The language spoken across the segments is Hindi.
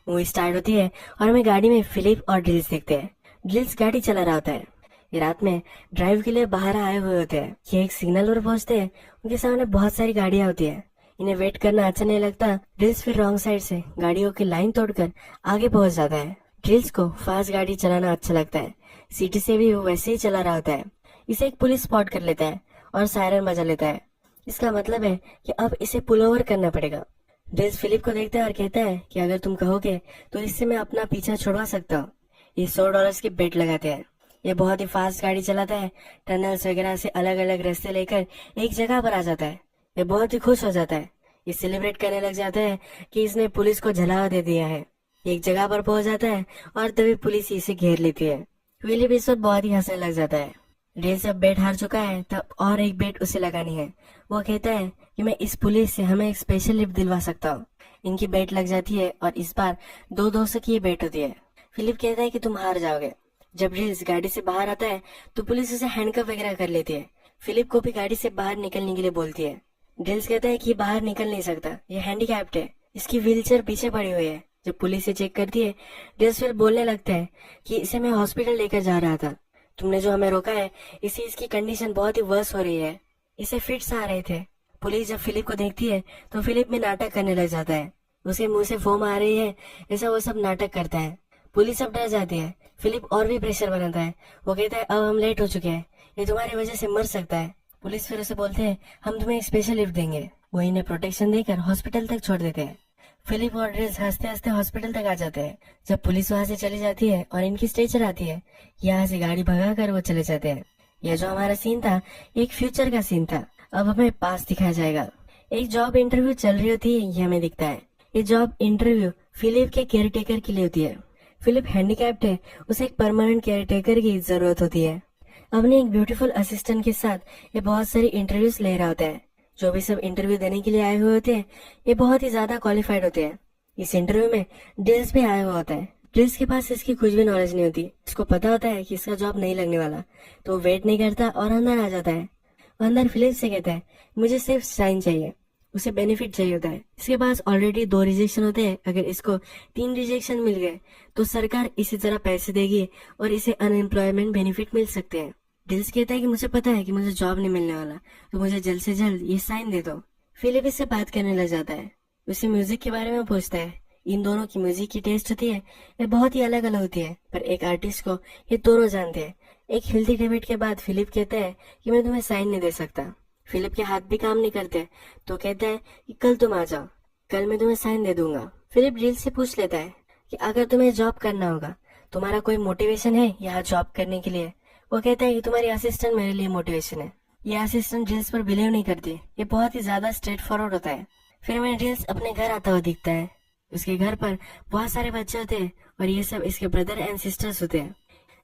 मूवी स्टार्ट होती है और हमें गाड़ी में फिलिप और ड्रिल्स देखते हैं। ड्रिल्स गाड़ी चला रहा होता है। ये रात में ड्राइव के लिए बाहर आए हुए होते हैं। ये एक सिग्नल पर पहुंचते हैं। उनके सामने बहुत सारी गाड़ियां होती है। इन्हें वेट करना अच्छा नहीं लगता। ड्रिल्स फिर रॉन्ग साइड से गाड़ियों की लाइन तोड़कर आगे पहुंच जाता है। ड्रिल्स को फास्ट गाड़ी चलाना अच्छा लगता है। सिटी से भी वो वैसे ही चला रहा होता है। इसे एक पुलिस स्पॉट कर लेता है और सायरन बजा लेता है। इसका मतलब है कि अब इसे पुल ओवर करना पड़ेगा। ड्रिल्स फिलिप को देखता है और कहता है कि अगर तुम कहोगे तो इससे मैं अपना पीछा छुड़वा सकता हूँ। ये $100 की बेट लगाते हैं। ये बहुत ही फास्ट गाड़ी चलाता है। टनल्स वगैरह से अलग अलग रास्ते लेकर एक जगह पर आ जाता है। ये बहुत ही खुश हो जाता है। ये सेलिब्रेट करने लग जाता है कि इसने पुलिस को जला दे दिया है। एक जगह पर पहुंच जाता है और तभी पुलिस इसे घेर लेती है। फिलिप इस वक्त बहुत ही हंसने लग जाता है। ड्रिल्स जब बेट हार चुका है तब और एक बेट उसे लगानी है। वो कहता है कि मैं इस पुलिस से हमें एक स्पेशल लिफ्ट दिलवा सकता हूँ। इनकी बेट लग जाती है और इस बार 2-2 की ये बेट होती है। फिलिप कहता है कि तुम हार जाओगे। जब ड्रिल्स गाड़ी से बाहर आता है तो पुलिस उसे हैंडकफ वगैरह कर लेती है। फिलिप को भी गाड़ी से बाहर निकलने के लिए बोलती है। ड्रिल्स कहता है कि ये बाहर निकल नहीं सकता, ये हैंडीकैप्ड है, इसकी व्हीलचेयर पीछे पड़ी हुई है। जब पुलिस इसे चेक करती है, ड्रिल्स फिर बोलने लगता है कि इसे मैं हॉस्पिटल लेकर जा रहा था। तुमने जो हमें रोका है, इससे इसकी कंडीशन बहुत ही वर्स हो रही है। इसे फिट्स आ रहे थे। पुलिस जब फिलिप को देखती है तो फिलिप में नाटक करने लग जाता है। उसे मुंह से फोम आ रही है, ऐसा वो सब नाटक करता है। पुलिस अब डर जाती है। फिलिप और भी प्रेशर बनाता है। वो कहता है अब हम लेट हो चुके हैं, ये तुम्हारी वजह से मर सकता है। पुलिस फिर उसे बोलते हैं हम तुम्हें एक स्पेशल लिफ्ट देंगे। वो इन्हें प्रोटेक्शन देकर हॉस्पिटल तक छोड़ देते हैं। फिलिप और ड्रिल्स हंसते हंसते हॉस्पिटल तक आ जाते हैं। जब पुलिस वहां से चली जाती है और इनकी स्ट्रेचर आती है, यहाँ से गाड़ी भगाकर वो चले जाते हैं। यह जो हमारा सीन था, एक फ्यूचर का सीन था। अब हमें पास दिखाया जाएगा। एक जॉब इंटरव्यू चल रही होती है, ये हमें दिखता है। ये जॉब इंटरव्यू फिलिप के केयर टेकर के लिए होती है। फिलिप हैंडीकैप्ड है, उसे एक परमानेंट केयर टेकर की जरूरत होती है। अपने एक ब्यूटीफुल असिस्टेंट के साथ ये बहुत सारी इंटरव्यूज ले रहा होता है। जो भी सब इंटरव्यू देने के लिए आए हुए होते हैं, ये बहुत ही ज्यादा क्वालिफाइड होते हैं। इस इंटरव्यू में ड्रिल्स भी आया हुआ होता है। ड्रिल्स के पास इसकी कुछ भी नॉलेज नहीं होती। इसको पता होता है कि इसका जॉब नहीं लगने वाला, तो वो वेट नहीं करता और अंदर आ जाता है। वो अंदर फिलिप से कहता है मुझे सिर्फ साइन चाहिए। उसे बेनिफिट चाहिए होता है। इसके पास ऑलरेडी 2 रिजेक्शन होते हैं। अगर इसको 3 रिजेक्शन मिल गए तो सरकार इसी तरह पैसे देगी और इसे अनएम्प्लॉयमेंट बेनिफिट मिल सकते हैं। ड्रिल्स कहता है कि मुझे पता है कि मुझे जॉब नहीं मिलने वाला, तो मुझे जल्द से जल्द ये साइन दे दो। फिलिप इससे बात करने लग जाता है। उसे म्यूजिक के बारे में पूछता है। इन दोनों की म्यूजिक की टेस्ट होती है, ये बहुत ही अलग अलग होती है, पर एक आर्टिस्ट को ये दोनों जानते हैं। एक हेल्थी डिबेट के बाद फिलिप कहता है कि मैं तुम्हें साइन नहीं दे सकता। फिलिप के हाथ भी काम नहीं करते, तो कहता है कि कल तुम आ जाओ, कल मैं तुम्हें साइन दे दूंगा। फिलिप ड्रिल्स से पूछ लेता है कि अगर तुम्हें जॉब करना होगा, तुम्हारा कोई मोटिवेशन है यहाँ जॉब करने के लिए? वो कहता है कि तुम्हारी असिस्टेंट मेरे लिए मोटिवेशन है। ये असिस्टेंट ड्रिल्स पर बिलीव नहीं करती। ये बहुत ही ज्यादा स्ट्रेट फॉरवर्ड होता है। फिर हमें ड्रिल्स अपने घर आता हुआ दिखता है। उसके घर पर बहुत सारे बच्चे होते हैं और ये सब इसके ब्रदर एंड सिस्टर्स होते हैं।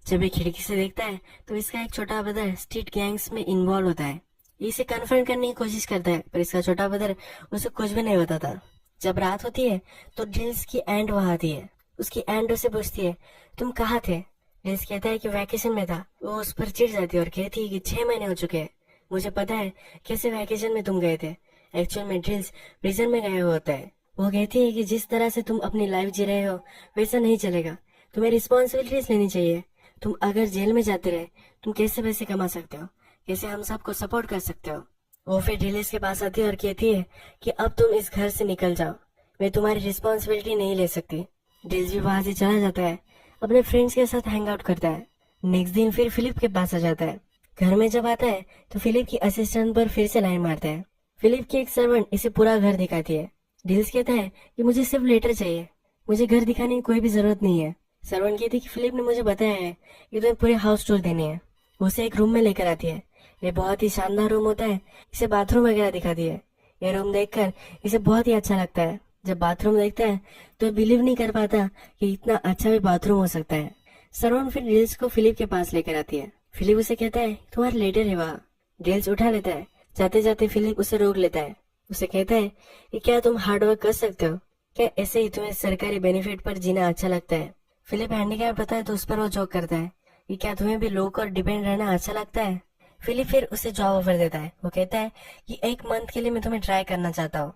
जब ये खिड़की से देखता है तो इसका एक छोटा ब्रदर स्ट्रीट गैंग्स में इन्वॉल्व होता है। ये इसे कन्फ्रंट करने की कोशिश करता है, पर इसका छोटा ब्रदर उसे कुछ भी नहीं बताता। जब रात होती है तो ड्रिल्स की एंट वहां आती है। उसकी एंट उसे पूछती है तुम कहाँ थे? ड्रिल्स कहता है कि वैकेशन में था। वो उस पर चिढ़ जाती है और कहती है कि 6 महीने हो चुके हैं, मुझे पता है कैसे वैकेशन में तुम गए थे। एक्चुअल में ड्रिल्स प्रिजन में गया हुआ होता है। वो कहती है कि जिस तरह से तुम अपनी लाइफ जी रहे हो वैसा नहीं चलेगा, तुम्हें रिस्पॉन्सिबिलिटीज लेनी चाहिए। तुम अगर जेल में जाते रहे, तुम कैसे पैसे कमा सकते हो, कैसे हम सबको सपोर्ट कर सकते हो? वो फिर ड्रिल्स के पास आती है और कहती है कि अब तुम इस घर से निकल जाओ, मैं तुम्हारी रिस्पॉन्सिबिलिटी नहीं ले सकती। ड्रिल्स भी वहां से चला जाता है, अपने फ्रेंड्स के साथ हैंग आउट करता है। नेक्स्ट दिन फिर फिलिप के पास आ जाता है। घर में जब आता है तो फिलिप की असिस्टेंट पर फिर से लाइन मारता है। फिलिप की एक सर्वेंट इसे पूरा घर दिखाती है। ड्रिल्स कहता है कि मुझे सिर्फ लेटर चाहिए, मुझे घर दिखाने की कोई भी जरूरत नहीं है। सर्वेंट कहती है कि फिलिप ने मुझे बताया है कि तुम्हें पूरे हाउस टूर देने हैं। उसे एक रूम में लेकर आती है। ये बहुत ही शानदार रूम होता है। इसे बाथरूम वगैरह दिखाती है। ये रूम देखकर इसे बहुत ही अच्छा लगता है। जब बाथरूम देखता है तो बिलीव नहीं कर पाता कि इतना अच्छा भी बाथरूम हो सकता है। सर्वेंट फिर ड्रिल्स को फिलिप के पास लेकर आती है। फिलिप उसे कहता है तुम्हारा लेटर है वहाँ। ड्रिल्स उठा लेता है। जाते जाते फिलिप उसे रोक लेता है। उसे कहता है कि क्या तुम हार्डवर्क कर सकते हो? क्या ऐसे ही तुम्हें सरकारी बेनिफिट पर जीना अच्छा लगता है? फिलिप हैंडीकैप होता है तो उस पर वो जोक करता है कि क्या तुम्हें भी लोग और डिपेंड रहना अच्छा लगता है? फिलिप फिर उसे जॉब ऑफर देता है। वो कहता है कि 1 मंथ के लिए मैं तुम्हें ट्राई करना चाहता हूँ।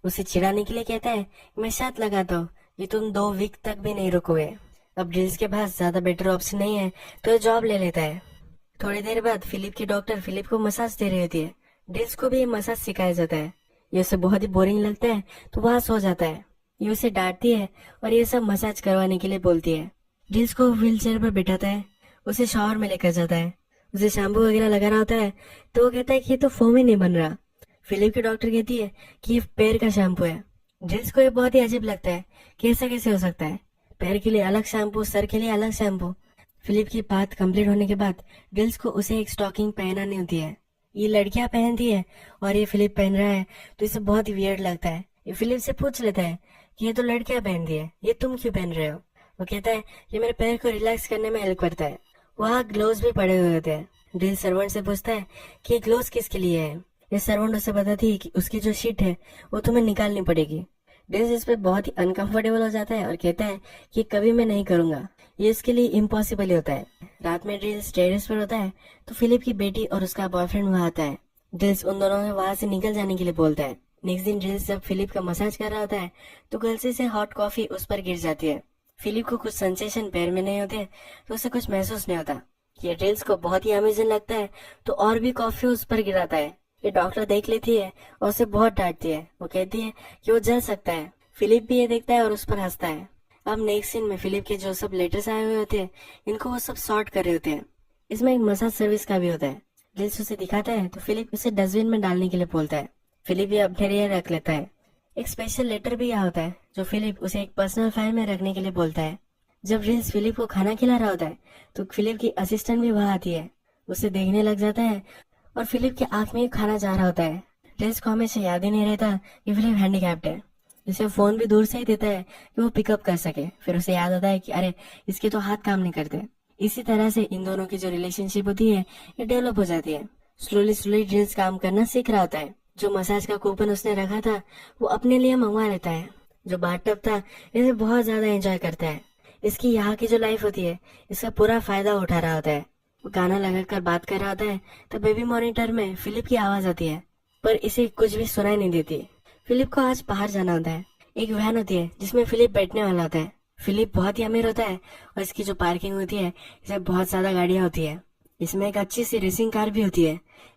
उसे चिढ़ाने के लिए कहता है मैं शर्त लगाता हूँ ये तुम 2 वीक तक भी नहीं रुकोगे। अब ड्रिल्स के पास ज्यादा बेटर ऑप्शन नहीं है तो ये जॉब ले लेता है। थोड़ी देर बाद फिलिप की डॉक्टर फिलिप को मसाज दे रही होती है। ड्रिल्स को भी ये मसाज सिखाया जाता है। ये उसे बहुत ही बोरिंग लगता है तो वहाँ सो जाता है। ये उसे डांटती है और ये सब मसाज करवाने के लिए बोलती है। ड्रिल्स को व्हील चेयर पर बिठाता है, उसे शावर में लेकर जाता है, उसे शैम्पू वगैरह लगाना होता है तो वो कहता है कि ये तो फोम ही नहीं बन रहा। फिलिप की डॉक्टर कहती है कि ये पैर का शैम्पू है। ड्रिल्स को ये बहुत ही अजीब लगता है कि ऐसा कैसे हो सकता है, पैर के लिए अलग शैम्पू, सर के लिए अलग शैम्पू। फिलिप की बात कंप्लीट होने के बाद ड्रिल्स को उसे एक स्टॉकिंग पहनानी होती है। ये लड़कियां पहनती है और ये फिलिप पहन रहा है तो इसे बहुत ही वियर्ड लगता है। ये फिलिप से पूछ लेता है कि ये तो लड़कियां पहनती है, ये तुम क्यों पहन रहे हो। वो कहता है ये मेरे पैर को रिलैक्स करने में हेल्प करता है। वहाँ ग्लोव्स भी पड़े हुए होते हैं। ड्रिल सर्वेंट से पूछता है कि ये ग्लोव्स किसके लिए है। ये सर्वेंट उसे बताती है कि उसकी जो शीट है वो तुम्हें निकालनी पड़ेगी। ड्रिल इस पे बहुत ही अनकंफर्टेबल हो जाता है और कहता है कि कभी मैं नहीं करूंगा, ये इसके लिए इम्पॉसिबल ही होता है। रात में ड्रिल्स टेरेस पर होता है तो फिलिप की बेटी और उसका बॉयफ्रेंड वहाँ आता है। ड्रिल्स उन दोनों में वहाँ से निकल जाने के लिए बोलता है। नेक्स्ट दिन ड्रिल्स जब फिलिप का मसाज कर रहा होता है तो गलती से हॉट कॉफी उस पर गिर जाती है। फिलिप को कुछ सेंसेशन पैर में नहीं होते तो उसे कुछ महसूस नहीं होता। ये ड्रिल्स को बहुत ही अमेजिंग लगता है तो और भी कॉफी उस पर गिराता है। ये डॉक्टर देख लेती है और उसे बहुत डांटती है। वो कहती है कि वो जल सकता है। फिलिप भी ये देखता है और उस पर हंसता है। अब नेक्स्ट सीन में फिलिप के जो सब लेटर्स आए हुए होते हैं इनको वो सब सॉर्ट कर रहे होते हैं। इसमें एक मसाज सर्विस का भी होता है। ड्रिल्स उसे दिखाता है तो फिलिप उसे डस्टबिन में डालने के लिए बोलता है। फिलिप ये अपने लिए रख लेता है। एक स्पेशल लेटर भी यहाँ होता है जो फिलिप उसे एक पर्सनल फाइल में रखने के लिए बोलता है। जब ड्रिल्स फिलिप को खाना खिला रहा होता है तो फिलिप की असिस्टेंट भी वहाँ आती है, उसे देखने लग जाता है और फिलिप के आंख में खाना जा रहा होता है। ड्रिल्स को हमेशा याद ही नहीं रहता कि फिलिप हैंडीकैप्ड है। उसे फोन भी दूर से ही देता है कि वो पिकअप कर सके। फिर उसे याद आता है कि अरे इसके तो हाथ काम नहीं करते। इसी तरह से इन दोनों की जो रिलेशनशिप होती है ये डेवलप हो जाती है। स्लोली स्लोली ड्रिल्स काम करना सीख रहा होता है। जो मसाज का कूपन उसने रखा था वो अपने लिए मंगवा लेता है। जो बाथटब था इसे बहुत ज्यादा एंजॉय करता है। इसकी यहाँ की जो लाइफ होती है इसका पूरा फायदा उठा रहा होता है। वो गाना लगाकर बात कर रहा होता है तो बेबी मॉनिटर में फिलिप की आवाज आती है पर इसे कुछ भी सुनाई नहीं देती। फिलिप को आज बाहर जाना होता है। एक वैन होती है जिसमें फिलिप बैठने वाला होता है। फिलिप बहुत ही अमीर होता है और इसकी जो पार्किंग होती है इसमें बहुत ज्यादा गाड़ियां होती है। इसमें एक अच्छी सी रेसिंग कार भी होती है।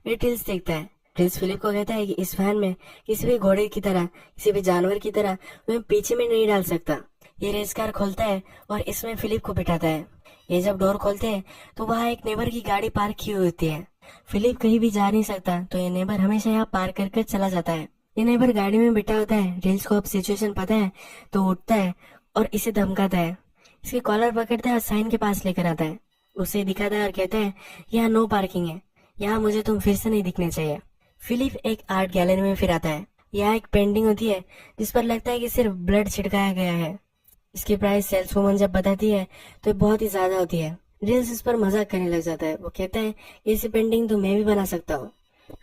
ये ड्रिल्स देखता है। ड्रिल्स फिलिप को कहता है कि इस वैन में किसी भी घोड़े की तरह, किसी भी जानवर की तरह मैं पीछे में नहीं डाल सकता। ये रेस कार खोलता है और इसमें फिलिप को बिठाता है। ये जब डोर खोलते हैं तो वहाँ एक नेबर की गाड़ी पार्क की हुई होती है। फिलिप कहीं भी जा नहीं सकता तो ये नेबर हमेशा यहाँ पार्क कर चला जाता है। ये नेबर गाड़ी में बैठा होता है। ड्रिल्स को अब सिचुएशन पता है तो उठता है और इसे धमकाता है। इसके कॉलर पकड़ता है और साइन के पास लेकर आता है। उसे दिखाता है और कहता है यहाँ नो पार्किंग है, यहाँ मुझे तुम फिर से नहीं दिखने चाहिए। फिलिप एक आर्ट गैलरी में फिर आता है। यहाँ एक पेंटिंग होती है जिस पर लगता है कि सिर्फ ब्लड छिड़काया गया है। इसकी प्राइस सेल्स वुमन जब बताती है तो बहुत ही ज्यादा होती है। ड्रिल्स इस पर मजाक करने लग जाता है। वो कहता है ऐसी पेंटिंग तो मैं भी बना सकता हूँ।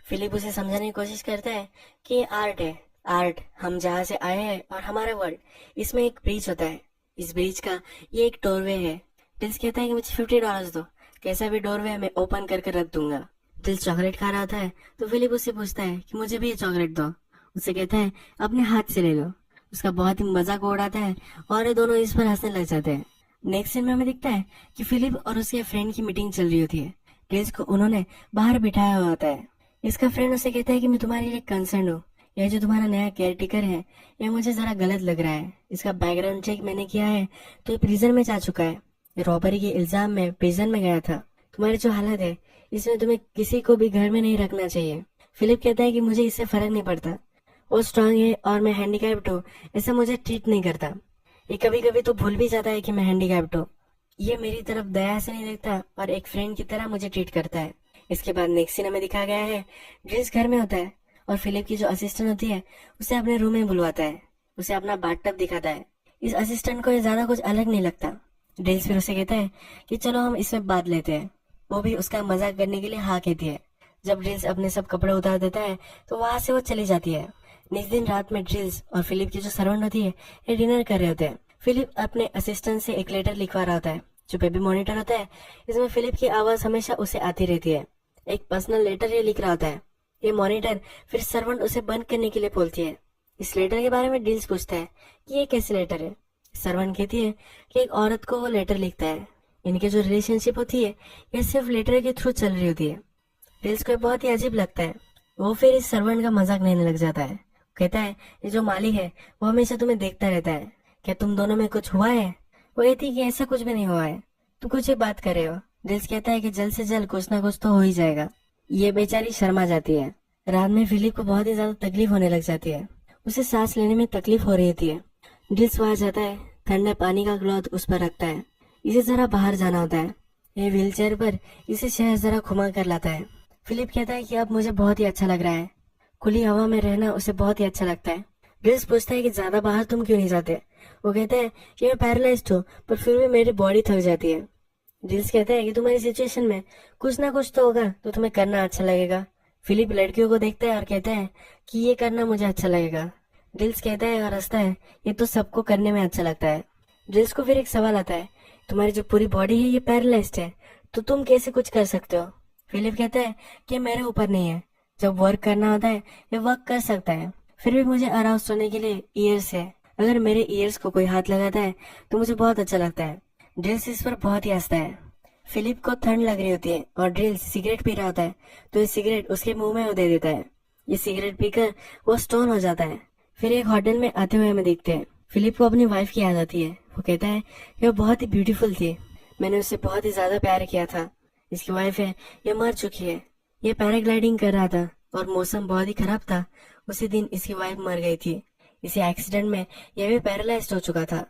फिलिप उसे समझाने की कोशिश करता है कि ये आर्ट है। आर्ट हम जहाँ से आए हैं और हमारा वर्ल्ड, इसमें एक ब्रिज होता है। इस ब्रिज का ये एक डोरवे है। ड्रिल्स कहता है कि मुझे $50 दो, कैसा भी डोरवे मैं ओपन करके रख दूंगा। ड्रिल्स चॉकलेट खा रहा था तो फिलिप उससे पूछता है कि मुझे भी ये चॉकलेट दो। उसे कहता है अपने हाथ से ले लो। उसका बहुत ही मजाक उड़ाता है और ये दोनों इस पर हंसने लग जाते हैं। नेक्स्ट सीन में हमें दिखता है कि फिलिप और उसके फ्रेंड की मीटिंग चल रही होती है। ड्रिल्स को उन्होंने बाहर बिठाया हुआ होता है। इसका फ्रेंड उसे कहता है कि मैं तुम्हारे लिए कंसर्न हूँ। यह जो तुम्हारा नया केयरटेकर है यह मुझे जरा गलत लग रहा है। इसका बैकग्राउंड चेक मैंने किया है तो ये प्रिजन में जा चुका है। रॉबरी के इल्जाम में प्रिजन में गया था। तुम्हारी जो हालत है इसमें तुम्हें किसी को भी घर में नहीं रखना चाहिए। फिलिप कहता है कि मुझे इससे फर्क नहीं पड़ता, वो स्ट्रांग है और मैं हैंडीकैप्ड हूँ, ऐसा मुझे ट्रीट नहीं करता। ये कभी कभी तो भूल भी जाता है कि मैं हैंडीकैप्ड हूँ। ये मेरी तरफ दया से नहीं देखता और एक फ्रेंड की तरह मुझे ट्रीट करता है। इसके बाद नेक्स्ट सीन में दिखा गया है ड्रिल्स घर में होता है और फिलिप की जो असिस्टेंट होती है उसे अपने रूम में बुलवाता है। उसे अपना बाथटब दिखाता है। इस असिस्टेंट को ये ज्यादा कुछ अलग नहीं लगता। ड्रिल्स फिर उसे कहता है कि चलो हम इसमें बात लेते हैं। वो भी उसका मजाक करने के लिए हाँ कहती है। जब ड्रिल्स अपने सब कपड़े उतार देता है तो वहां से वो चली जाती है। नेक्स्ट दिन रात में ड्रिल्स और फिलिप की जो सर्वेंट होती है ये डिनर कर रहे होते हैं। फिलिप अपने असिस्टेंट से एक लेटर लिखवा रहा होता है जो बेबी मॉनिटर होता है। इसमें फिलिप की आवाज हमेशा उसे आती रहती है। एक पर्सनल लेटर ये लिख रहा होता है। ये मॉनिटर फिर सर्वेंट उसे बंद करने के लिए बोलती है। इस लेटर के बारे में ड्रिल्स पूछता है कि ये कैसे लेटर है। सर्वेंट कहती है कि एक औरत को वो लेटर लिखता है। इनके जो रिलेशनशिप होती है ये सिर्फ लेटर के थ्रू चल रही होती है। ड्रिल्स को बहुत ही अजीब लगता है। वो फिर इस सर्वेंट का मजाक लेने लग जाता है। कहता है ये जो मालिक है वो हमेशा तुम्हें देखता रहता है, क्या तुम दोनों में कुछ हुआ है? वो कहती है कि ऐसा कुछ भी नहीं हुआ है, तुम कुछ ही बात कर रहे हो। ड्रिल्स कहता है कि जल्द से जल्द कुछ ना कुछ तो हो ही जाएगा। ये बेचारी शर्मा जाती है। रात में फिलिप को बहुत ही ज्यादा तकलीफ होने लग जाती है। उसे सांस लेने में तकलीफ हो रही होती है। ड्रिल्स वहां जाता है, ठंडे पानी का ग्लास उस पर रखता है। इसे जरा बाहर जाना होता है। ये व्हील चेयर पर इसे शहर जरा घुमा कर लाता है। फिलिप कहता है कि अब मुझे बहुत ही अच्छा लग रहा है। खुली हवा में रहना उसे बहुत ही अच्छा लगता है। ड्रिल्स पूछता है कि ज्यादा बाहर तुम क्यों नहीं जाते? वो कहता है कि मैं पैरालाइज्ड हूँ पर फिर भी मेरी बॉडी थक जाती है। ड्रिल्स कहता है कि तुम्हारी सिचुएशन में कुछ ना कुछ तो होगा तो तुम्हें करना अच्छा लगेगा। फिलिप लड़कियों को देखता है और कहता है कि ये करना मुझे अच्छा लगेगा। ड्रिल्स कहता है और हंसता है, ये तो सबको करने में अच्छा लगता है। ड्रिल्स को फिर एक सवाल आता है, तुम्हारी जो पूरी बॉडी है ये पैरालाइज्ड है तो तुम कैसे कुछ कर सकते हो? फिलिप कहता है कि मेरे ऊपर नहीं है, जब वर्क करना होता है ये वर्क कर सकता है। फिर भी मुझे अराउज होने के लिए ईयर्स है, अगर मेरे ईयर्स को कोई हाथ लगाता है तो मुझे बहुत अच्छा लगता है। ड्रिल्स इस पर बहुत ही हंसता है। फिलिप को ठंड लग रही होती है और ड्रिल्स सिगरेट पी रहा होता है तो ये सिगरेट उसके मुंह में वो दे देता है। ये सिगरेट पीकर वो स्टोन हो जाता है। फिर एक होटल में आते हुए हमें देखते हैं। फिलिप को अपनी वाइफ की याद आती है। वो कहता है कि वो बहुत ही ब्यूटीफुल थी, मैंने उससे बहुत ही ज्यादा प्यार किया था। इसकी वाइफ है ये मर चुकी है। ये पैराग्लाइडिंग कर रहा था और मौसम बहुत ही खराब था। उसी दिन इसकी वाइफ मर गई थी। इसी एक्सीडेंट में यह भी पैरालाइज्ड हो चुका था।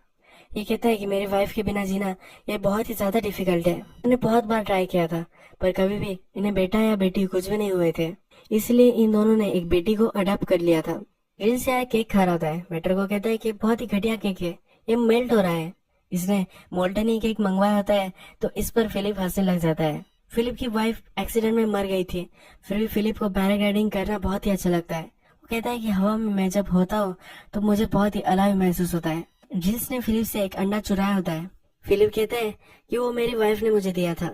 ये कहता है कि मेरी वाइफ के बिना जीना ये बहुत ही ज्यादा डिफिकल्ट है। मैंने बहुत बार ट्राई किया था पर कभी भी इन्हें बेटा या बेटी कुछ भी नहीं हुए थे, इसलिए इन दोनों ने एक बेटी को अडॉप्ट कर लिया था। ग्रिल से आया केक खा रहा होता है। वेटर को कहता है कि बहुत ही घटिया केक है, ये मेल्ट हो रहा है। इसने मोल्टनी केक मंगवाया होता है तो इस पर फिलिप हंसने लग जाता है। फिलिप की वाइफ एक्सीडेंट में मर गई थी, फिर भी फिलिप को पैराग्लाइडिंग करना बहुत ही अच्छा लगता है। वो कहता है कि हवा में मैं जब होता हूँ तो मुझे बहुत ही अलाव महसूस होता है। जिल्स ने फिलिप से एक अंडा चुराया होता है। फिलिप कहता है कि वो मेरी वाइफ ने मुझे दिया था,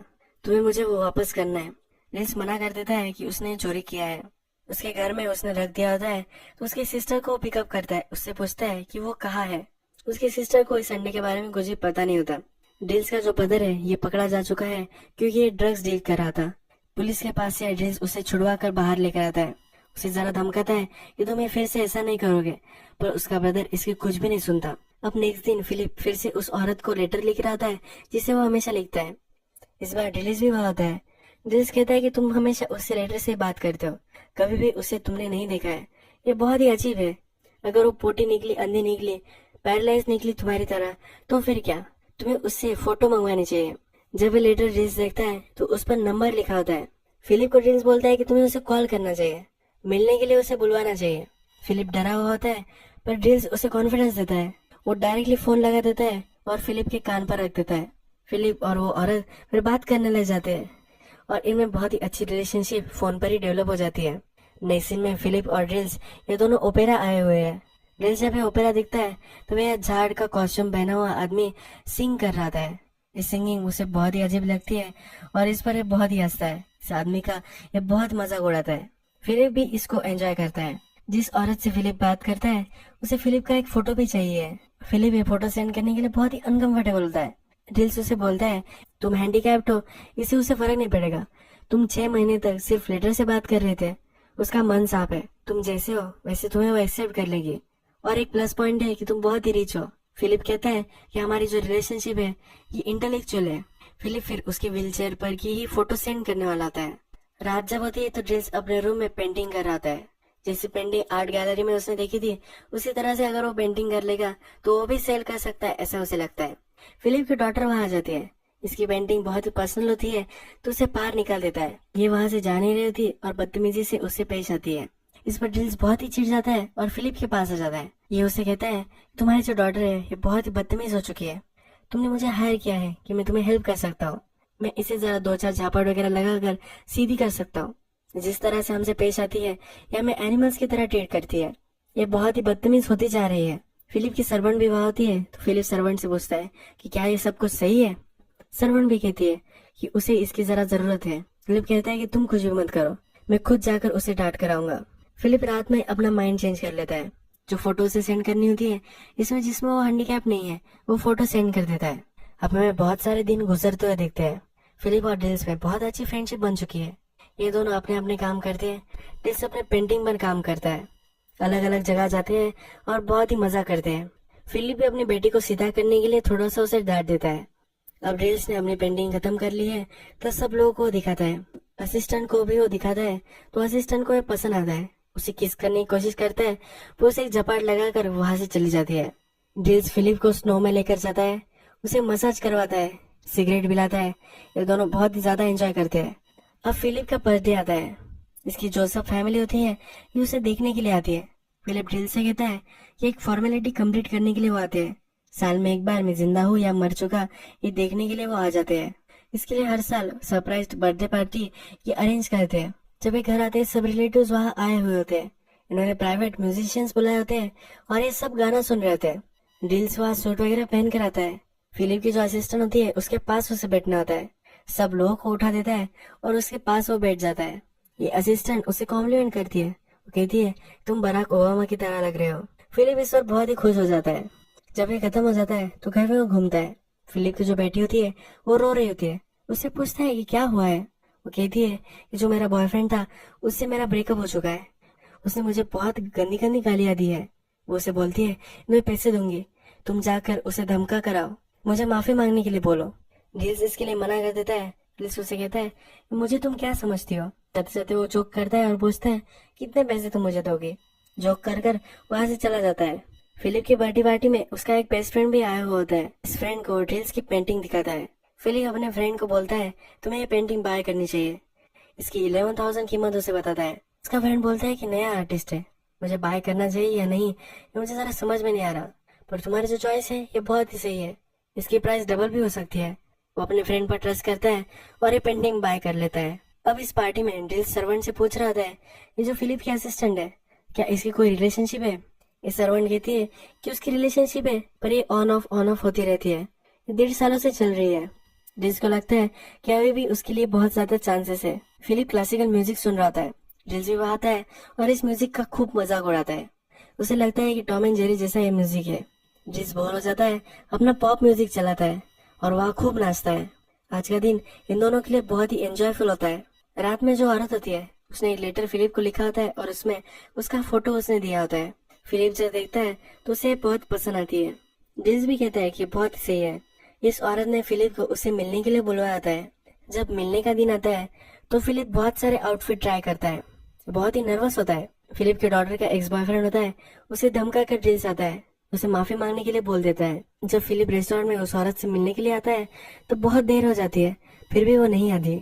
तुम्हें मुझे वो वापस करना है। जिल्स मना कर देता है कि उसने चोरी किया है। उसके घर में उसने रख दिया होता है तो उसकी सिस्टर को पिकअप करता है। उससे पूछता है कि वो कहाँ है। उसकी सिस्टर को इस अंडे के बारे में कुछ भी पता नहीं होता। ड्रिल्स का जो ब्रदर है ये पकड़ा जा चुका है क्योंकि ये ड्रग्स डील कर रहा था। पुलिस के पास से ड्रिल्स उसे छुड़वा कर बाहर लेकर आता है। उसे जरा धमकाता है कि तुम फिर से ऐसा नहीं करोगे, पर उसका ब्रदर इसकी कुछ भी नहीं सुनता। अब नेक्स्ट दिन फिलिप फिर से उस औरत को लेटर लिख रहा था जिसे वो हमेशा लिखता है। इस बार ड्रिल्स भी वहां होता है। ड्रिल्स कहता है कि तुम हमेशा उससे लेटर से बात करते हो, कभी भी उसे तुमने नहीं देखा है। ये बहुत ही अजीब है। अगर वो पोटी निकली, अंधी निकली, पैरालाइज निकली तुम्हारी तरह, तो फिर क्या? तुम्हें उससे फोटो मंगवानी चाहिए। जब ये लेटर ड्रिल्स देखता है तो उस पर नंबर लिखा होता है। फिलिप को ड्रिल्स बोलता है कि तुम्हें उसे कॉल करना चाहिए, मिलने के लिए उसे बुलवाना चाहिए। फिलिप डरा हुआ होता है पर ड्रिल्स उसे कॉन्फिडेंस देता है। वो डायरेक्टली फोन लगा देता है और फिलिप के कान पर रख देता है। फिलिप और वो औरत फिर बात करने लग जाते हैं और इनमें बहुत ही अच्छी रिलेशनशिप फोन पर ही डेवलप हो जाती है। नई सीन में फिलिप और ड्रिल्स ये दोनों ओपेरा आए हुए हैं। ड्रिल्स जब ओपेरा दिखता है तो वह झाड़ का कॉस्ट्यूम पहना हुआ आदमी सिंग कर रहा था। ये सिंगिंग उसे बहुत ही अजीब लगती है और इस पर ये बहुत ही हंसता है। इस आदमी का ये बहुत मजाक उड़ाता है। फिलिप भी इसको एंजॉय करता है। जिस औरत से फिलिप बात करता है उसे फिलिप का एक फोटो भी चाहिए। फिलिप ये फोटो सेंड करने के लिए बहुत ही अनकंफर्टेबल होता है। ड्रिल्स उसे बोलता है तुम हैंडीकैप्ड हो, इससे उसे फर्क नहीं पड़ेगा। तुम 6 महीने तक सिर्फ लेटर से बात कर रहे थे। उसका मन साफ है, तुम जैसे हो वैसे तुम्हें वो एक्सेप्ट कर लेगी। और एक प्लस पॉइंट है कि तुम बहुत ही रिच हो। फिलिप कहता है कि हमारी जो रिलेशनशिप है ये इंटेलेक्चुअल है। फिलिप फिर उसके व्हील चेयर पर की ही फोटो सेंड करने वाला आता है। रात जब होती है तो ड्रिल्स अपने रूम में पेंटिंग कर रहा है। जैसी पेंटिंग आर्ट गैलरी में उसने देखी थी उसी तरह से अगर वो पेंटिंग कर लेगा तो वो भी सेल कर सकता है, ऐसा उसे लगता है। फिलिप की डॉटर वहां आ जाती है। इसकी पेंटिंग बहुत ही पर्सनल होती है तो उसे पार निकाल देता है। ये वहां से जा नहीं रही होती और बदतमीजी से उससे पेश आती है। इस पर ड्रिल्स बहुत ही चिढ़ जाता है और फिलिप के पास आ जाता है। ये उसे कहता है तुम्हारी जो डॉटर है ये बहुत ही बदतमीज हो चुकी है। तुमने मुझे हायर किया है कि मैं तुम्हें हेल्प कर सकता हूँ। मैं इसे जरा 2-4 झापड़ वगैरह लगाकर सीधी कर सकता हूँ। जिस तरह से हमसे पेश आती है या हमें एनिमल्स की तरह ट्रीट करती है, ये बहुत ही बदतमीज होती जा रही है। फिलिप की सर्वेंट भी वहां होती है तो फिलिप सर्वेंट से पूछता है कि क्या ये सब कुछ सही है। सर्वेंट भी कहती है कि उसे इसकी जरा जरूरत है। फिलिप कहता है कि तुम कुछ भी मत करो, मैं खुद जाकर उसे डांट कर आऊंगा। फिलिप रात में अपना माइंड चेंज कर लेता है। जो फोटो उसे सेंड करनी होती है, इसमें जिसमें वो हैंडीकैप नहीं है वो फोटो सेंड कर देता है। अब हमें बहुत सारे दिन गुजरते हुए देखते हैं। फिलिप और ड्रिल्स में बहुत अच्छी फ्रेंडशिप बन चुकी है। ये दोनों अपने अपने काम करते हैं। ड्रिल्स अपने पेंटिंग पर काम करता है, अलग अलग जगह जाते हैं और बहुत ही मजा करते हैं। फिलिप भी अपनी बेटी को सीधा करने के लिए थोड़ा सा उसे डांट देता है। अब ड्रिल्स ने अपनी पेंटिंग खत्म कर ली है तो सब लोगों को दिखाता है, असिस्टेंट को भी वो दिखाता है, तो असिस्टेंट को ये पसंद आता है। उसे किस करने की कोशिश करता है, वो उसे एक झपाट लगाकर वहां से चली जाती है। ड्रिल्स फिलिप को स्नो में लेकर जाता है, उसे मसाज करवाता है, सिगरेट पिलाता है। ये दोनों बहुत ही ज्यादा एंजॉय करते हैं। अब फिलिप का बर्थडे आता है। इसकी जो सब फैमिली होती है ये उसे देखने के लिए आती है। फिलिप ड्रिल्स से कहता है कि एक फॉर्मेलिटी कंप्लीट करने के लिए वो आते हैं। साल में एक बार मैं जिंदा हूँ या मर चुका ये देखने के लिए वो आ जाते हैं। इसके लिए हर साल सरप्राइज बर्थडे पार्टी ये अरेंज करते हैं। जब ये घर आते हैं सब रिलेटिव्स वहाँ आए हुए होते हैं। इन्होंने प्राइवेट म्यूजिशियंस बुलाए होते हैं और ये सब गाना सुन रहे होते हैं। ड्रिल्स वहाँ सूट वगैरह पहन कर आता है। फिलिप की जो असिस्टेंट होती है उसके पास उसे बैठना होता है। सब लोगों को उठा देता है और उसके पास वो बैठ जाता है। ये असिस्टेंट उसे कॉम्प्लीमेंट करती है, वो कहती है तुम बराक ओबामा की तरह लग रहे हो। फिलिप इस पर बहुत ही खुश हो जाता है। जब ये खत्म हो जाता है तो घर में वो घूमता है। फिलिप की जो बेटी होती है वो रो रही होती है। उससे पूछता है कि क्या हुआ है। वो कहती है कि जो मेरा बॉयफ्रेंड था उससे मेरा ब्रेकअप हो चुका है, उसने मुझे बहुत गंदी गंदी गालियां दी है। वो उसे बोलती है मैं पैसे दूंगी, तुम जाकर उसे धमका कराओ, मुझे माफी मांगने के लिए बोलो। ड्रिल्स इसके लिए मना कर देता है। ड्रिल्स उसे कहता है मुझे तुम क्या समझती हो। जाते जाते वो जोक करता है और पूछता है कितने पैसे तुम मुझे दोगे। जोक कर कर वहां से चला जाता है। फिलिप की बर्थडे पार्टी में उसका एक बेस्ट फ्रेंड भी आया हुआ होता है। इस फ्रेंड को ड्रिल्स की पेंटिंग दिखाता है। फिलिप अपने फ्रेंड को बोलता है तुम्हें ये पेंटिंग बाय करनी चाहिए। इसकी 11,000 कीमत उसे बताता है। उसका फ्रेंड बोलता है कि नया आर्टिस्ट है, मुझे बाय करना चाहिए या नहीं ये मुझे जरा समझ में नहीं आ रहा, पर तुम्हारी जो चॉइस है ये बहुत ही सही है, इसकी प्राइस डबल भी हो सकती है। वो अपने फ्रेंड पर ट्रस्ट करता है और ये पेंटिंग बाय कर लेता है। अब इस पार्टी में ड्रिल्स सर्वेंट से पूछ रहा था ये जो फिलिप की असिस्टेंट है क्या इसकी कोई रिलेशनशिप है। ये सर्वेंट कहती है कि उसकी रिलेशनशिप है पर ये ऑन ऑफ होती रहती है, ये 1.5 सालों से चल रही है। ड्रिल्स को लगता है कि अभी भी उसके लिए बहुत ज्यादा चांसेस है। फिलिप क्लासिकल म्यूजिक सुन रहा था। ड्रिल्स भी वहाँ आता है और इस म्यूजिक का खूब मजाक उड़ाता है। उसे लगता है कि टॉम एंड जेरी जैसा ये म्यूजिक है। ड्रिल्स बोर हो जाता है, अपना पॉप म्यूजिक चलाता है और वहाँ खूब नाचता है। आज का दिन इन दोनों के लिए बहुत ही एंजॉयफुल होता है। रात में जो औरत होती है उसने एक लेटर फिलिप को लिखा होता है और उसमें उसका फोटो उसने दिया होता है। फिलिप जब देखता है तो उसे बहुत पसंद आती है। ड्रिल्स भी कहता है कि बहुत सही है। इस औरत ने फिलिप को उससे मिलने के लिए बुलवाया होता है। जब मिलने का दिन आता है तो फिलिप बहुत सारे आउटफिट ट्राई करता है, बहुत ही नर्वस होता है। फिलिप के डॉटर का एक्स बॉयफ्रेंड होता है, उसे धमका कर ड्रिल्स आता है, उसे माफी मांगने के लिए बोल देता है। जब फिलिप रेस्टोरेंट में उस औरत से मिलने के लिए आता है तो बहुत देर हो जाती है, फिर भी वो नहीं आती।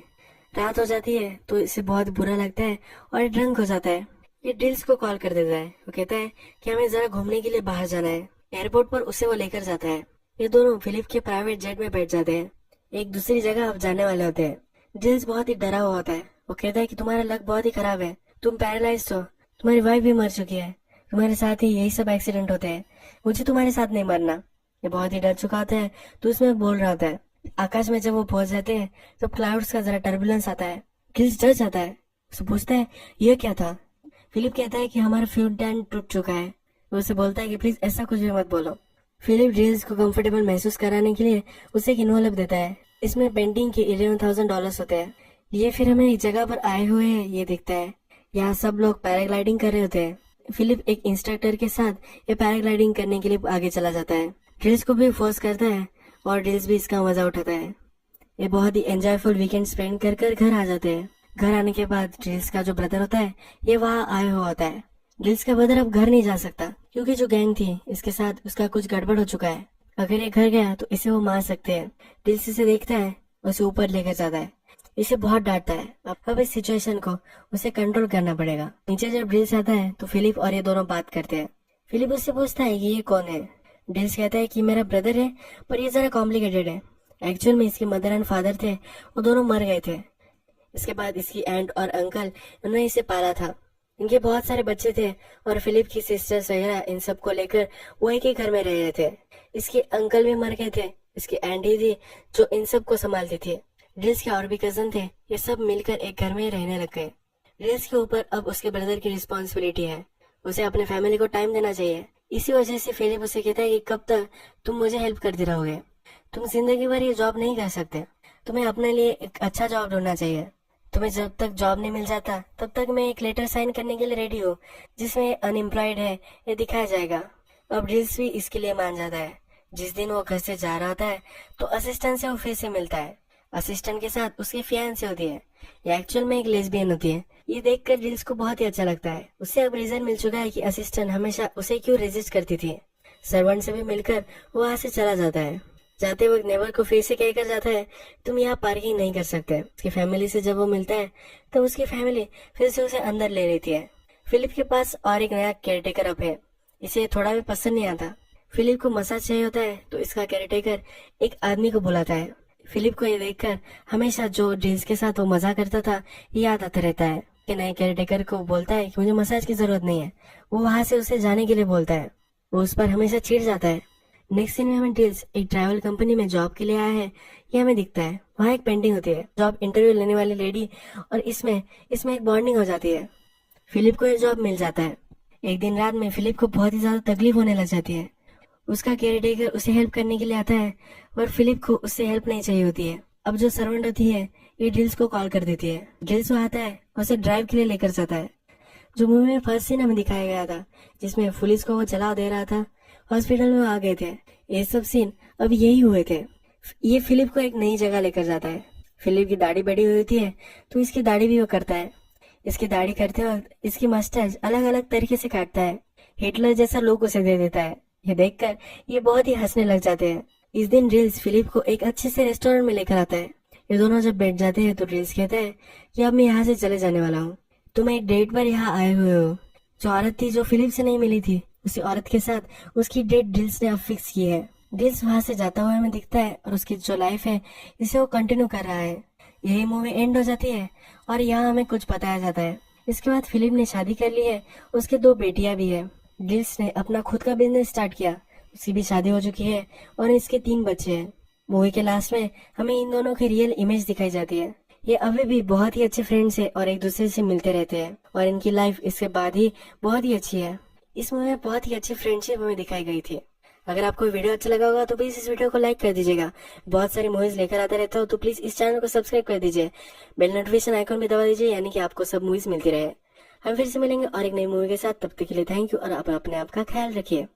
रात हो जाती है तो इसे बहुत बुरा लगता है और ड्रंक हो जाता है। ये ड्रिल्स को कॉल कर देता है। वो कहता है कि हमें जरा घूमने के लिए बाहर जाना है। एयरपोर्ट पर उसे वो लेकर जाता है। ये दोनों फिलिप के प्राइवेट जेट में बैठ जाते हैं। एक दूसरी जगह अब जाने वाले होते हैं। ड्रिल्स बहुत ही डरा हुआ होता है। वो कहता है कि तुम्हारा लक बहुत ही खराब है, तुम पैरालाइज्ड हो, तुम्हारी वाइफ भी मर चुकी है, तुम्हारे साथ ही यही सब एक्सीडेंट होते हैं, मुझे तुम्हारे साथ नहीं मरना। ये बहुत ही डर चुका होता है तो उसमें बोल रहा होता है। आकाश में जब वो पहुंच जाते हैं तो क्लाउड्स का जरा टर्बुलेंस आता है। ड्रिल्स डर जाता है, उसे पूछता है ये क्या था। फिलिप कहता है कि हमारा फ्यूल टैंक टूट चुका है। वो उसे बोलता है कि प्लीज ऐसा कुछ भी मत बोलो। फिलिप ड्रिल्स को कंफर्टेबल महसूस कराने के लिए उसे एक इन्वॉल्व देता है। इसमें पेंटिंग के $11,000 होते हैं। ये फिर हमें एक जगह पर आए हुए हैं ये दिखता है। यहाँ सब लोग पैराग्लाइडिंग कर रहे होते हैं। फिलिप एक इंस्ट्रक्टर के साथ ये पैराग्लाइडिंग करने के लिए आगे चला जाता है। ड्रिल्स को भी फोर्स करता है और ड्रिल्स भी इसका मजा उठाता है। ये बहुत ही एंजॉयफुल वीकेंड स्पेंड कर कर घर आ जाते हैं। घर आने के बाद ड्रिल्स का जो ब्रदर होता है ये वहाँ आया हुआ होता है। ड्रिल्स का ब्रदर अब घर नहीं जा सकता क्योंकि जो गैंग थी इसके साथ उसका कुछ गड़बड़ हो चुका है। अगर ये घर गया तो इसे वो मार सकते हैं। ड्रिल्स इसे देखता है, उसे ऊपर लेकर जाता है, इसे बहुत डांटता है। अब इस सिचुएशन को उसे कंट्रोल करना पड़ेगा। नीचे जब ड्रिल्स आता है तो फिलिप और ये दोनों बात करते हैं। फिलिप उससे पूछता है कि ये कौन है। ड्रिल्स कहता है कि मेरा ब्रदर है पर ये जरा कॉम्प्लिकेटेड है। एक्चुअल में इसके मदर एंड फादर थे, वो दोनों मर गए थे। इसके बाद इसकी एंट और अंकल उन्होंने इसे पाला था। इनके बहुत सारे बच्चे थे और फिलिप की सिस्टर्स वगैरह इन सब को लेकर वो एक ही घर में रह रहे थे। इसके अंकल भी मर गए थे, इसकी आंटी थी जो इन सब को संभालती थी। ड्रिल्स के और भी कजन थे, ये सब मिलकर एक घर में रहने लग गए। ड्रिल्स के ऊपर अब उसके ब्रदर की रिस्पॉन्सिबिलिटी है। उसे अपने फैमिली को टाइम देना चाहिए। इसी वजह से फिलिप उसे कहता है कि कब तक तुम मुझे हेल्प करते रहोगे, तुम जिंदगी भर ये जॉब नहीं कर सकते, तुम्हें अपने लिए एक अच्छा जॉब ढूंढना चाहिए। तुम्हें जब तक जॉब नहीं मिल जाता तब तक मैं एक लेटर साइन करने के लिए रेडी हूँ जिसमें अनएम्प्लॉयड है ये दिखाया जाएगा। अब ड्रिल्स भी इसके लिए मान जाता है। जिस दिन वो घर से जा रहा होता है तो असिस्टेंट से वो फिर से मिलता है। असिस्टेंट के साथ उसकी फियांसे होती है, ये एक्चुअल में एक लेस्बियन होती है। ये देखकर ड्रिल्स को बहुत ही अच्छा लगता है। उसे अब रीजन मिल चुका है कि असिस्टेंट हमेशा उसे क्यों रेजिस्ट करती थी। सर्वेंट से भी मिलकर वो वहां से चला जाता है। जाते वक्त नेवर को फिर से कहकर जाता है तुम यहाँ पार्किंग नहीं कर सकते। उसकी फैमिली से जब वो मिलता है तो उसकी फैमिली फिर से उसे अंदर ले लेती है। फिलिप के पास और एक नया केयरटेकर अब है, इसे थोड़ा भी पसंद नहीं आता। फिलिप को मसाज चाहिए होता है तो इसका केयरटेकर एक आदमी को बुलाता है। फिलिप को ये देखकर हमेशा जो ड्रिल्स के साथ वो मजा करता था याद आता रहता है। कि नए केयरटेकर को बोलता है कि मुझे मसाज की जरूरत नहीं है, वो वहां से उसे जाने के लिए बोलता है। वो उस पर हमेशा चिढ़ जाता है। नेक्स्ट सीन में हमें ड्रिल्स एक ट्रैवल कंपनी में जॉब के लिए आया है ये हमें दिखता है। वहाँ एक पेंटिंग होती है, जॉब इंटरव्यू लेने वाली लेडी, और इसमें एक बॉन्डिंग हो जाती है। फिलिप को ये जॉब मिल जाता है। एक दिन रात में फिलिप को बहुत ही ज्यादा तकलीफ होने लग जाती है। उसका केयरटेकर उसे हेल्प करने के लिए आता है और फिलिप को उससे हेल्प नहीं चाहिए होती है। अब जो सर्वेंट होती है ये ड्रिल्स को कॉल कर देती है। ड्रिल्स वो आता है और उसे ड्राइव के लिए लेकर जाता है। जो मूवी में फर्स्ट सीन हमें दिखाया गया था जिसमें पुलिस को वो जला दे रहा था, हॉस्पिटल में वो आ गए थे, ये सब सीन अब यही हुए थे। ये फिलिप को एक नई जगह लेकर जाता है। फिलिप की दाढ़ी बड़ी हुई होती है तो इसकी दाढ़ी भी वो करता है। इसकी दाढ़ी करते वक्त इसकी मस्टैच अलग अलग तरीके से काटता है। हिटलर जैसा लुक उसे दे देता है। ये देखकर ये बहुत ही हंसने लग जाते हैं। इस दिन ड्रिल्स फिलिप को एक अच्छे से रेस्टोरेंट में लेकर आता है। ये दोनों जब बैठ जाते हैं तो ड्रिल्स कहता है कि अब मैं यहाँ से चले जाने वाला हूँ, तुम एक डेट पर यहाँ आए हुए हो। जो औरत थी जो फिलिप से नहीं मिली थी उसी औरत के साथ उसकी डेट ड्रिल्स ने अब फिक्स की है। ड्रिल्स वहां से जाता हुआ हमें दिखता है और उसकी जो लाइफ है इसे वो कंटिन्यू कर रहा है। यही मूवी एंड हो जाती है और यहाँ हमें कुछ बताया जाता है। इसके बाद फिलिप ने शादी कर ली है, उसके 2 बेटियां भी है। ड्रिल्स ने अपना खुद का बिजनेस स्टार्ट किया, उसकी भी शादी हो चुकी है और इसके 3 बच्चे हैं। मूवी के लास्ट में हमें इन दोनों की रियल इमेज दिखाई जाती है। ये अभी भी बहुत ही अच्छे फ्रेंड्स है और एक दूसरे से मिलते रहते हैं और इनकी लाइफ इसके बाद ही बहुत ही अच्छी है। इस मूवी में बहुत ही अच्छी फ्रेंडशिप हमें दिखाई गई थी। अगर आपको वीडियो अच्छा लगा होगा तो प्लीज इस वीडियो को लाइक कर दीजिएगा। बहुत सारी मूवीज लेकर आता रहता हूँ तो प्लीज इस चैनल को सब्सक्राइब कर दीजिए। बेल नोटिफिकेशन आइकॉन भी दबा दीजिए यानी कि आपको सब मूवीज मिलती रहे। हम फिर से मिलेंगे और एक नई मूवी के साथ, तब तक के लिए थैंक यू और आप अपने आप का ख्याल रखिए।